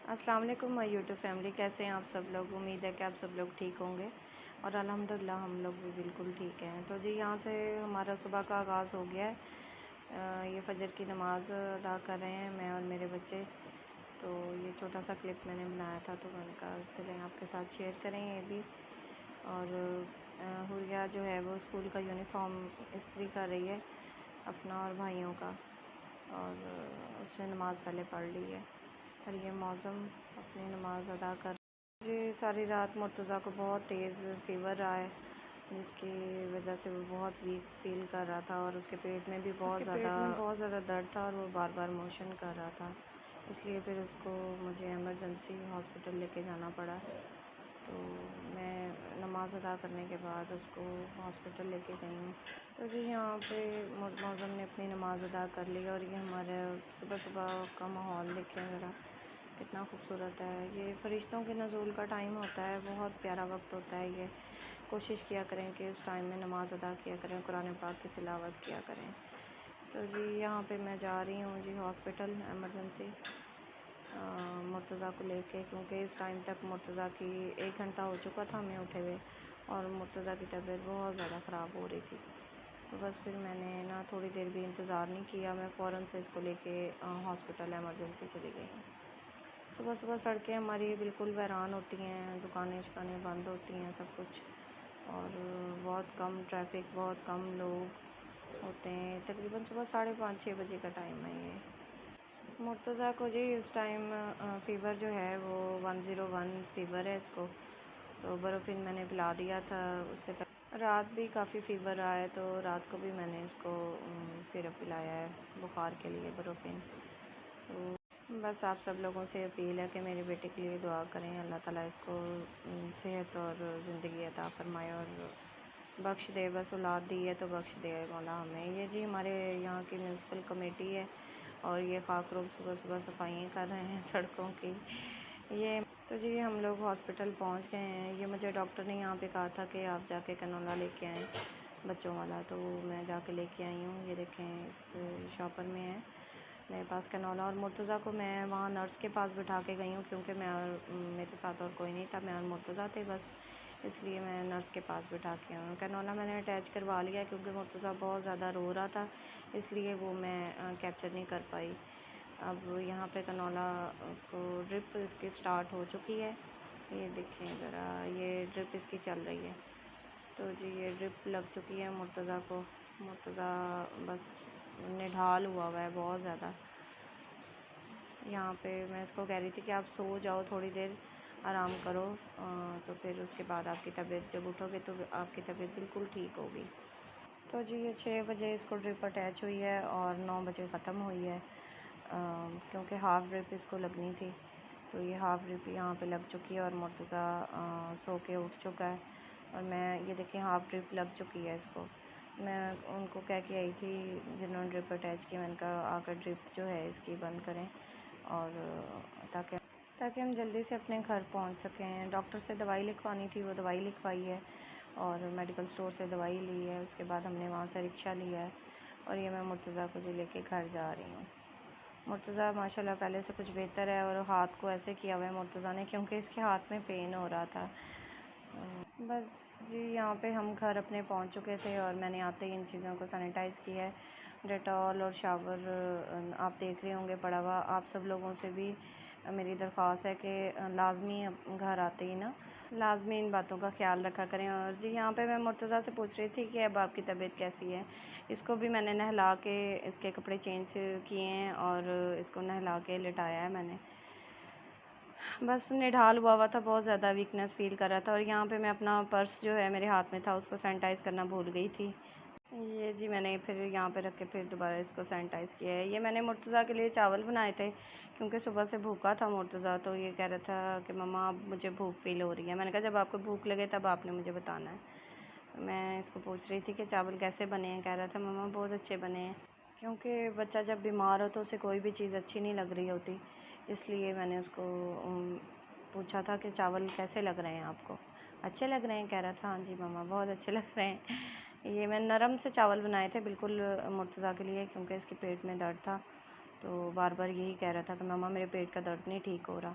अस्सलाम वालेकुम my YouTube family, कैसे हैं आप सब लोग। उम्मीद है कि आप सब लोग ठीक होंगे और अल्हम्दुलिल्लाह हम लोग भी बिल्कुल ठीक हैं। तो जी यहाँ से हमारा सुबह का आगाज़ हो गया है। ये फजर की नमाज़ अदा कर रहे हैं मैं और मेरे बच्चे। तो ये छोटा सा क्लिप मैंने बनाया था, तो मैंने कहा चलें आपके साथ शेयर करें ये भी। और हुरिया जो है वो स्कूल का यूनिफॉर्म इस्त्री कर रही है अपना और भाइयों का, और उसने नमाज़ पहले पढ़ ली है और ये मौसम अपनी नमाज़ अदा कर। जी सारी रात मुर्तज़ा को बहुत तेज़ फीवर रहा है, जिसकी वजह से वो बहुत वीक फील कर रहा था और उसके पेट में भी बहुत ज़्यादा दर्द था और वो बार बार मोशन कर रहा था। इसलिए फिर उसको मुझे इमरजेंसी हॉस्पिटल लेके जाना पड़ा। तो मैं नमाज़ अदा करने के बाद उसको हॉस्पिटल लेके गई हूँ। तो जी यहाँ पे मौज़म ने अपनी नमाज़ अदा कर ली और ये हमारे सुबह सुबह का माहौल देखें ज़रा कितना खूबसूरत है। ये फरिश्तों के नज़ूल का टाइम होता है, बहुत प्यारा वक्त होता है ये। कोशिश किया करें कि इस टाइम में नमाज़ अदा किया करें, कुरान पाक की तिलावत किया करें। तो जी यहाँ पे मैं जा रही हूँ जी हॉस्पिटल एमरजेंसी मुर्तज़ा को लेके, क्योंकि इस टाइम तक मुर्तज़ा की 1 घंटा हो चुका था हमें उठे हुए और मुर्तज़ा की तबीयत बहुत ज़्यादा ख़राब हो रही थी। तो बस फिर मैंने ना थोड़ी देर भी इंतज़ार नहीं किया, मैं फ़ौरन से इसको लेके हॉस्पिटल एमरजेंसी चली गई हूँ। सुबह सुबह सड़कें हमारी बिल्कुल वीरान होती हैं, दुकानें शुकानें बंद होती हैं, सब कुछ, और बहुत कम ट्रैफिक, बहुत कम लोग होते हैं। तकरीबन सुबह 5:30-6 बजे का टाइम है ये। मुर्तज़ा को जी इस टाइम फ़ीवर जो है वो 101 फ़ीवर है इसको। तो बरोफिन मैंने पिला दिया था उससे पहले। रात भी काफ़ी फ़ीवर रहा है, तो रात को भी मैंने इसको सिरप पिलाया है बुखार के लिए, बरोफिन। तो बस आप सब लोगों से अपील है कि मेरे बेटे के लिए दुआ करें, अल्लाह ताला इसको सेहत और ज़िंदगी अता फ़रमाए और बख्श दे। बस औलाद दी है तो बख्श दे मौला हमें। ये जी हमारे यहाँ की म्यूनसिपल कमेटी है और ये खाकरूब सुबह सुबह सफाइयाँ कर रहे हैं सड़कों की। ये तो जी हम लोग हॉस्पिटल पहुँच गए हैं। ये मुझे डॉक्टर ने यहाँ पे कहा था कि आप जाके कैनोला लेके आएँ बच्चों वाला, तो मैं जाके लेके आई हूँ। ये देखें इस शॉपर में है मेरे पास कैनोला, और मुर्तज़ा को मैं वहाँ नर्स के पास बिठा के गई हूँ क्योंकि मैं और मेरे साथ और कोई नहीं था, मैं और मुर्तज़ा थे बस, इसलिए मैं नर्स के पास बिठा के आई हूँ। कैनोला मैंने अटैच करवा लिया क्योंकि मुर्तज़ा बहुत ज़्यादा रो रहा था, इसलिए वो मैं कैप्चर नहीं कर पाई। अब यहाँ पे कैनोला उसको ड्रिप इसकी स्टार्ट हो चुकी है, ये देखें ज़रा, ये ड्रिप इसकी चल रही है। तो जी ये ड्रिप लग चुकी है मुर्तज़ा को। मुर्तज़ा बस निढाल हुआ है बहुत ज़्यादा। यहाँ पे मैं इसको कह रही थी कि आप सो जाओ, थोड़ी देर आराम करो, तो फिर उसके बाद आपकी तबीयत, जब उठोगे तो आपकी तबीयत बिल्कुल ठीक होगी। तो जी ये 6 बजे इसको ड्रिप अटैच हुई है और 9 बजे ख़त्म हुई है, क्योंकि हाफ़ ड्रिप इसको लगनी थी। तो ये हाफ़ ड्रिप यहाँ पे लग चुकी है और मुर्तज़ा सो के उठ चुका है। और मैं ये देखिए हाफ़ ड्रिप लग चुकी है इसको। मैं उनको कह के आई थी जिन्होंने ड्रिप अटैच की, मैंने कहा आकर ड्रिप जो है इसकी बंद करें और ताकि हम जल्दी से अपने घर पहुंच सकें। डॉक्टर से दवाई लिखवानी थी, वो दवाई लिखवाई है और मेडिकल स्टोर से दवाई ली है। उसके बाद हमने वहाँ से रिक्शा लिया है और ये मैं मुर्तज़ा को जो लेके घर जा रही हूँ। मुर्तज़ा माशाल्लाह पहले से कुछ बेहतर है और हाथ को ऐसे किया हुआ है मुर्तज़ा ने क्योंकि इसके हाथ में पेन हो रहा था। बस जी यहाँ पे हम घर अपने पहुँच चुके थे और मैंने आते ही इन चीज़ों को सैनिटाइज़ किया है। डेटॉल और शावर आप देख रहे होंगे पड़ा हुआ। आप सब लोगों से भी मेरी दरख्वास्त है कि लाजमी घर आते ही ना लाजमी इन बातों का ख्याल रखा करें। और जी यहाँ पे मैं मुर्तज़ा से पूछ रही थी कि अब आपकी तबीयत कैसी है। इसको भी मैंने नहला के इसके कपड़े चेंज किए हैं और इसको नहला के लिटाया है मैंने। बस निढाल हुआ था, बहुत ज़्यादा वीकनेस फ़ील कर रहा था। और यहाँ पे मैं अपना पर्स जो है मेरे हाथ में था उसको सैनिटाइज़ करना भूल गई थी। ये जी मैंने फिर यहाँ पे रख के फिर दोबारा इसको सैनिटाइज़ किया है। ये मैंने मुर्तज़ा के लिए चावल बनाए थे क्योंकि सुबह से भूखा था मुर्तज़ा, तो ये कह रहा था कि मम्मा अब मुझे भूख फ़ील हो रही है। मैंने कहा जब आपको भूख लगे तब आपने मुझे बताना है। मैं इसको पूछ रही थी कि चावल कैसे बने हैं, कह रहा था मम्मा बहुत अच्छे बने हैं। क्योंकि बच्चा जब बीमार हो तो उसे कोई भी चीज़ अच्छी नहीं लग रही होती, इसलिए मैंने उसको पूछा था कि चावल कैसे लग रहे हैं आपको, अच्छे लग रहे हैं। कह रहा था हाँ जी मम्मा बहुत अच्छे लग रहे हैं। ये मैं नरम से चावल बनाए थे बिल्कुल मुर्तज़ा के लिए क्योंकि इसके पेट में दर्द था, तो बार बार यही कह रहा था कि मम्मा मेरे पेट का दर्द नहीं ठीक हो रहा।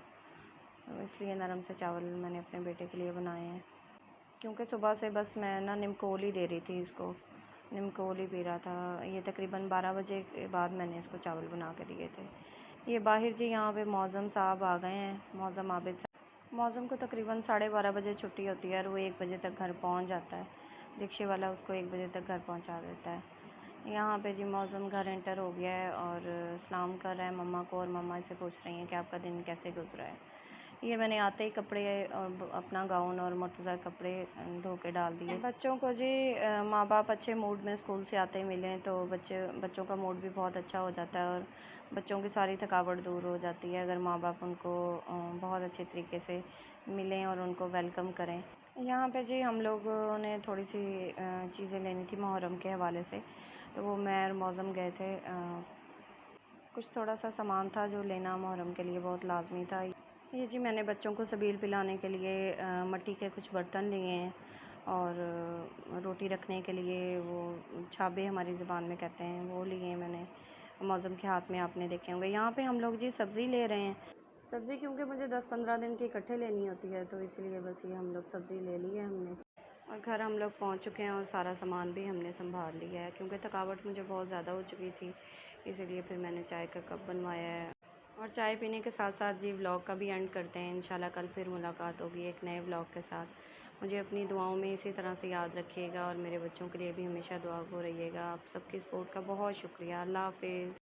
तो इसलिए नरम से चावल मैंने अपने बेटे के लिए बनाए हैं। क्योंकि सुबह से बस मैं ना निमकोल ही दे रही थी इसको, निमकोल ही पी रहा था। ये तकरीबन 12 बजे के बाद मैंने इसको चावल बना के दिए थे। ये बाहिर जी यहाँ पे मौज़म साहब आ गए हैं, मौज़म आबिद साहब। मौज़म को तकरीबन 12:30 बजे छुट्टी होती है और वो 1 बजे तक घर पहुँच जाता है। रिक्शे वाला उसको 1 बजे तक घर पहुँचा देता है। यहाँ पे जी मौज़म घर एंटर हो गया है और सलाम कर रहा है मम्मा को, और मम्मा इससे पूछ रही हैं कि आपका दिन कैसे गुजरा है। ये मैंने आते ही कपड़े और अपना गाउन और मुर्तज़ा कपड़े धो के डाल दिए। बच्चों को जी माँ बाप अच्छे मूड में स्कूल से आते ही मिलें तो बच्चों का मूड भी बहुत अच्छा हो जाता है और बच्चों की सारी थकावट दूर हो जाती है अगर माँ बाप उनको बहुत अच्छे तरीके से मिलें और उनको वेलकम करें। यहाँ पे जी हम लोगों ने थोड़ी सी चीज़ें लेनी थी मुहर्रम के हवाले से, तो वो मैं और मौज़म गए थे। कुछ थोड़ा सा सामान था जो लेना मुहर्रम के लिए बहुत लाजमी था। ये जी मैंने बच्चों को सबील पिलाने के लिए मिट्टी के कुछ बर्तन लिए हैं और रोटी रखने के लिए वो छाबे हमारी ज़बान में कहते हैं वो लिए हैं मैंने। मौज़म के हाथ में आपने देखे होंगे। यहाँ पे हम लोग जी सब्ज़ी ले रहे हैं। सब्ज़ी क्योंकि मुझे 10-15 दिन की इकट्ठे लेनी होती है तो इसलिए बस ये हम लोग सब्ज़ी ले ली है हमने, और घर हम लोग पहुँच चुके हैं और सारा सामान भी हमने संभाल लिया है क्योंकि थकावट मुझे बहुत ज़्यादा हो चुकी थी। इसीलिए फिर मैंने चाय का कप बनवाया है। और चाय पीने के साथ साथ जी व्लॉग का भी एंड करते हैं। इंशाल्लाह कल फिर मुलाकात होगी एक नए व्लॉग के साथ। मुझे अपनी दुआओं में इसी तरह से याद रखिएगा और मेरे बच्चों के लिए भी हमेशा दुआ को रहिएगा। आप सबकी सपोर्ट का बहुत शुक्रिया। अल्लाह हाफ़िज़।